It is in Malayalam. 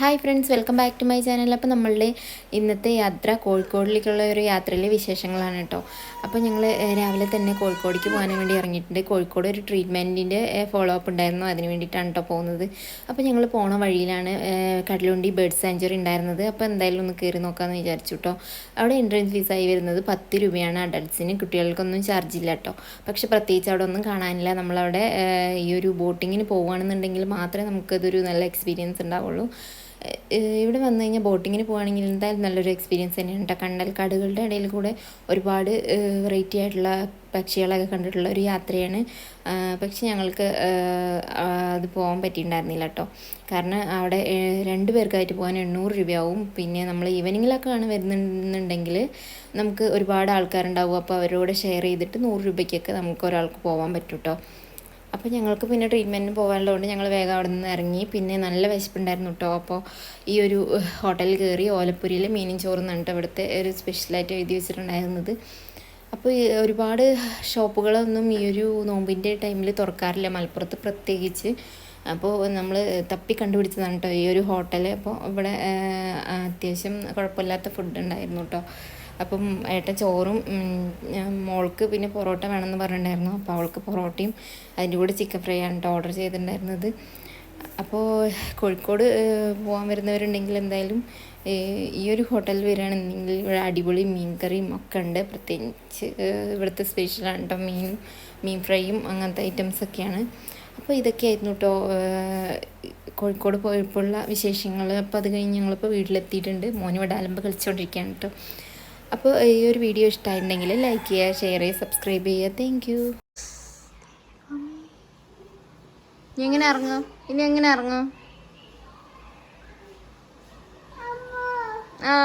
Hi friends, welcome back to my channel. അപ്പോൾ നമ്മളുടെ ഇന്നത്തെ യാത്ര കോഴിക്കോടിലേക്കുള്ള ഒരു യാത്രയിലെ വിശേഷങ്ങളാണ് കേട്ടോ. അപ്പോൾ ഞങ്ങൾ രാവിലെ തന്നെ കോഴിക്കോടേക്ക് പോകാൻ വേണ്ടി ഇറങ്ങിയിട്ടുണ്ട്. കോഴിക്കോട് ഒരു ട്രീറ്റ്മെൻറ്റിൻ്റെ ഫോളോ അപ്പ് ഉണ്ടായിരുന്നു, അതിന് വേണ്ടിയിട്ടാണ് കേട്ടോ പോകുന്നത്. അപ്പോൾ ഞങ്ങൾ പോണ വഴിയിലാണ് കടലുണ്ടി ബേർഡ് സാഞ്ചുറി ഉണ്ടായിരുന്നത്. അപ്പോൾ എന്തായാലും ഒന്ന് കയറി നോക്കാമെന്ന് വിചാരിച്ചു കേട്ടോ. അവിടെ എൻട്രൻസ് ഫീസായി വരുന്നത് 10 രൂപയാണ് അഡൾട്ട്സിന്. കുട്ടികൾക്കൊന്നും ചാർജ് ഇല്ല കേട്ടോ. പക്ഷെ പ്രത്യേകിച്ച് അവിടെ ഒന്നും കാണാനില്ല. നമ്മളവിടെ ഈ ഒരു ബോട്ടിങ്ങിന് പോകുകയാണെന്നുണ്ടെങ്കിൽ മാത്രമേ നമുക്കതൊരു നല്ല എക്സ്പീരിയൻസ് ഉണ്ടാവുള്ളൂ. ഇവിടെ വന്നു കഴിഞ്ഞാൽ ബോട്ടിങ്ങിന് പോകുകയാണെങ്കിൽ എന്തായാലും നല്ലൊരു എക്സ്പീരിയൻസ് തന്നെയാണ് കേട്ടോ. കണ്ടൽക്കാടുകളുടെ ഇടയിൽ കൂടെ ഒരുപാട് വെറൈറ്റി ആയിട്ടുള്ള പക്ഷികളൊക്കെ കണ്ടിട്ടുള്ള ഒരു യാത്രയാണ്. പക്ഷെ ഞങ്ങൾക്ക് അത് പോകാൻ പറ്റിയിട്ടുണ്ടായിരുന്നില്ല കേട്ടോ. കാരണം അവിടെ 2 പേർക്കായിട്ട് പോകാൻ 800 രൂപയാവും. പിന്നെ നമ്മൾ ഈവനിങ്ങിലൊക്കെ ആണ് വരുന്നുണ്ടെങ്കിൽ നമുക്ക് ഒരുപാട് ആൾക്കാരുണ്ടാവും. അപ്പോൾ അവരോട് ഷെയർ ചെയ്തിട്ട് 100 രൂപയ്ക്കൊക്കെ നമുക്ക് ഒരാൾക്ക് പോകാൻ പറ്റും കേട്ടോ. അപ്പോൾ ഞങ്ങൾക്ക് പിന്നെ ട്രീറ്റ്മെൻറ്റിന് പോകാനുള്ളതുകൊണ്ട് ഞങ്ങൾ വേഗം അവിടെ നിന്ന് ഇറങ്ങി. പിന്നെ നല്ല വിശപ്പുണ്ടായിരുന്നു കേട്ടോ. അപ്പോൾ ഈ ഒരു ഹോട്ടലിൽ കയറി. ഓലപ്പുരിയിൽ മീനും ചോറും എന്നിട്ട് ഇവിടുത്തെ ഒരു സ്പെഷ്യലായിട്ട് എഴുതി വെച്ചിട്ടുണ്ടായിരുന്നത്. അപ്പോൾ ഒരുപാട് ഷോപ്പുകളൊന്നും ഈ ഒരു നോമ്പിൻ്റെ ടൈമിൽ തുറക്കാറില്ല, മലപ്പുറത്ത് പ്രത്യേകിച്ച്. അപ്പോൾ നമ്മൾ തപ്പി കണ്ടുപിടിച്ചതാണ് കേട്ടോ ഈ ഒരു ഹോട്ടൽ. അപ്പോൾ ഇവിടെ അത്യാവശ്യം കുഴപ്പമില്ലാത്ത ഫുഡ് ഉണ്ടായിരുന്നു കേട്ടോ. അപ്പം ഏട്ടൻ ചോറും മോൾക്ക് പിന്നെ പൊറോട്ട വേണമെന്ന് പറഞ്ഞിട്ടുണ്ടായിരുന്നു. അപ്പോൾ അവൾക്ക് പൊറോട്ടയും അതിൻ്റെ കൂടെ ചിക്കൻ ഫ്രൈ ആണ് കേട്ടോ ഓർഡർ ചെയ്തിട്ടുണ്ടായിരുന്നത്. അപ്പോൾ കോഴിക്കോട് പോകാൻ വരുന്നവരുണ്ടെങ്കിൽ എന്തായാലും ഈ ഒരു ഹോട്ടലിൽ വരികയാണെന്നുണ്ടെങ്കിൽ ഇവിടെ അടിപൊളി മീൻ കറിയും ഒക്കെ ഉണ്ട്. പ്രത്യേകിച്ച് ഇവിടുത്തെ സ്പെഷ്യലാണ് കേട്ടോ മീൻ ഫ്രൈയും അങ്ങനത്തെ ഐറ്റംസൊക്കെയാണ്. അപ്പോൾ ഇതൊക്കെയായിരുന്നു കേട്ടോ കോഴിക്കോട് പോയപ്പോഴുള്ള വിശേഷങ്ങൾ. അപ്പോൾ അത് കഴിഞ്ഞ് ഞങ്ങളിപ്പോൾ വീട്ടിലെത്തിയിട്ടുണ്ട്. മോന് ഇവിടെ അലമ്പ് കളിച്ചുകൊണ്ടിരിക്കുകയാണ് കേട്ടോ. അപ്പോൾ ഈ ഒരു വീഡിയോ ഇഷ്ടമായിട്ടുണ്ടെങ്കിൽ ലൈക്ക് ചെയ്യുക, ഷെയർ ചെയ്യുക, സബ്സ്ക്രൈബ് ചെയ്യുക. Thank you. ഇനി എങ്ങനെ ഇറങ്ങും? ആ